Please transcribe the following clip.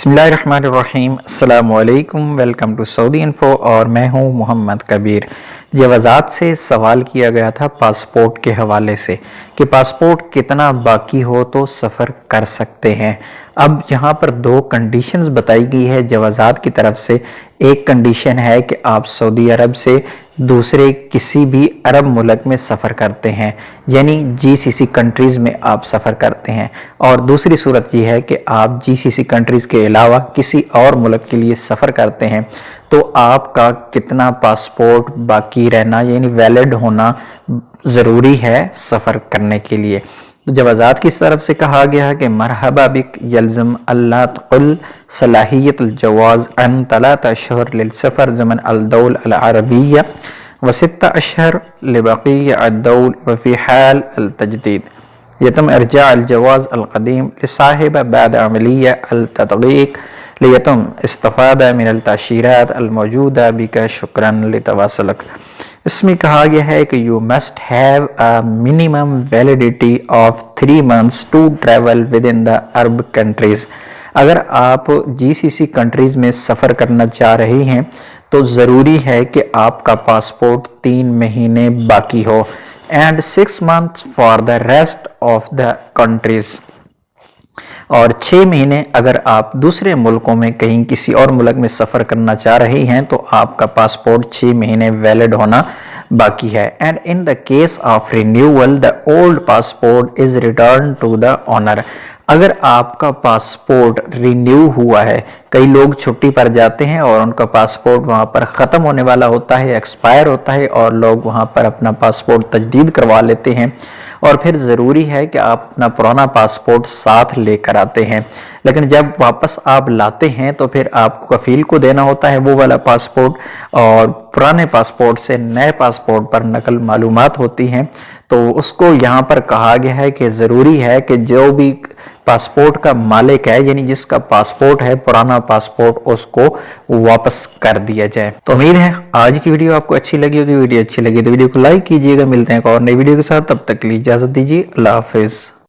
बिस्मिल्लाहिर्रहमानिर्रहीम, अस्सलामु अलैकुम, वेलकम टू सऊदी इन्फो और मैं हूं मोहम्मद कबीर। जवाज़ात से सवाल किया गया था पासपोर्ट के हवाले से कि पासपोर्ट कितना बाकी हो तो सफ़र कर सकते हैं। अब यहाँ पर दो कंडीशंस बताई गई है जवाज़ात की तरफ से। एक कंडीशन है कि आप सऊदी अरब से दूसरे किसी भी अरब मुल्क में सफ़र करते हैं, यानी जीसीसी कंट्रीज़ में आप सफ़र करते हैं, और दूसरी सूरत ये है कि आप जीसीसी कंट्रीज़ के अलावा किसी और मुल्क के लिए सफ़र करते हैं तो आपका कितना पासपोर्ट बाकी रहना यानी वैलिड होना ज़रूरी है सफ़र करने के लिए। तो जवाज़ात की तरफ से कहा गया कि मरहबा बिक यल्ज़म अल्लाह तक़ुल सलाहियत जवाज़ अन तलात अशहर लिलसफ़र ज़मन अल-दौल अल-अरबिया व सित्ता अशहर लिबक़िय अद-दौल व फ़ी हाल अल-तजदीद यतम इरजा अल-जवाज़ अल-क़दीम लिसाहिब बाद अमलिया अल-तदक़ीक़ लियतम इस्तफ़ादा मिन अल-तअशीरात अल-मौजूदा बिका शुक्रन लितवासलक। इसमें कहा गया है कि you must have a minimum validity of 3 months to travel within the Arab countries. अगर आप जीसीसी कंट्रीज में सफ़र करना चाह रहे हैं तो ज़रूरी है कि आपका पासपोर्ट 3 महीने बाकी हो and 6 months for the rest of the countries, और 6 महीने अगर आप दूसरे मुल्कों में कहीं किसी और मुल्क में सफ़र करना चाह रहे हैं तो आपका पासपोर्ट 6 महीने वैलिड होना बाकी है। And in the case of renewal the old passport is return to the owner. अगर आपका पासपोर्ट रिन्यू हुआ है, कई लोग छुट्टी पर जाते हैं और उनका पासपोर्ट वहाँ पर ख़त्म होने वाला होता है, एक्सपायर होता है, और लोग वहाँ पर अपना पासपोर्ट तजदीद करवा लेते हैं, और फिर ज़रूरी है कि आप अपना पुराना पासपोर्ट साथ लेकर आते हैं। लेकिन जब वापस आप लाते हैं तो फिर आपको कफील को देना होता है वो वाला पासपोर्ट, और पुराने पासपोर्ट से नए पासपोर्ट पर नकल मालूमात होती हैं। तो उसको यहाँ पर कहा गया है कि ज़रूरी है कि जो भी पासपोर्ट का मालिक है यानी जिसका पासपोर्ट है पुराना पासपोर्ट, उसको वापस कर दिया जाए। तो उम्मीद है आज की वीडियो आपको अच्छी लगी होगी। वीडियो अच्छी लगी तो वीडियो को लाइक कीजिएगा। मिलते हैं एक और नई वीडियो के साथ, तब तक के लिए इजाज़त दीजिए। अल्लाह हाफिज़।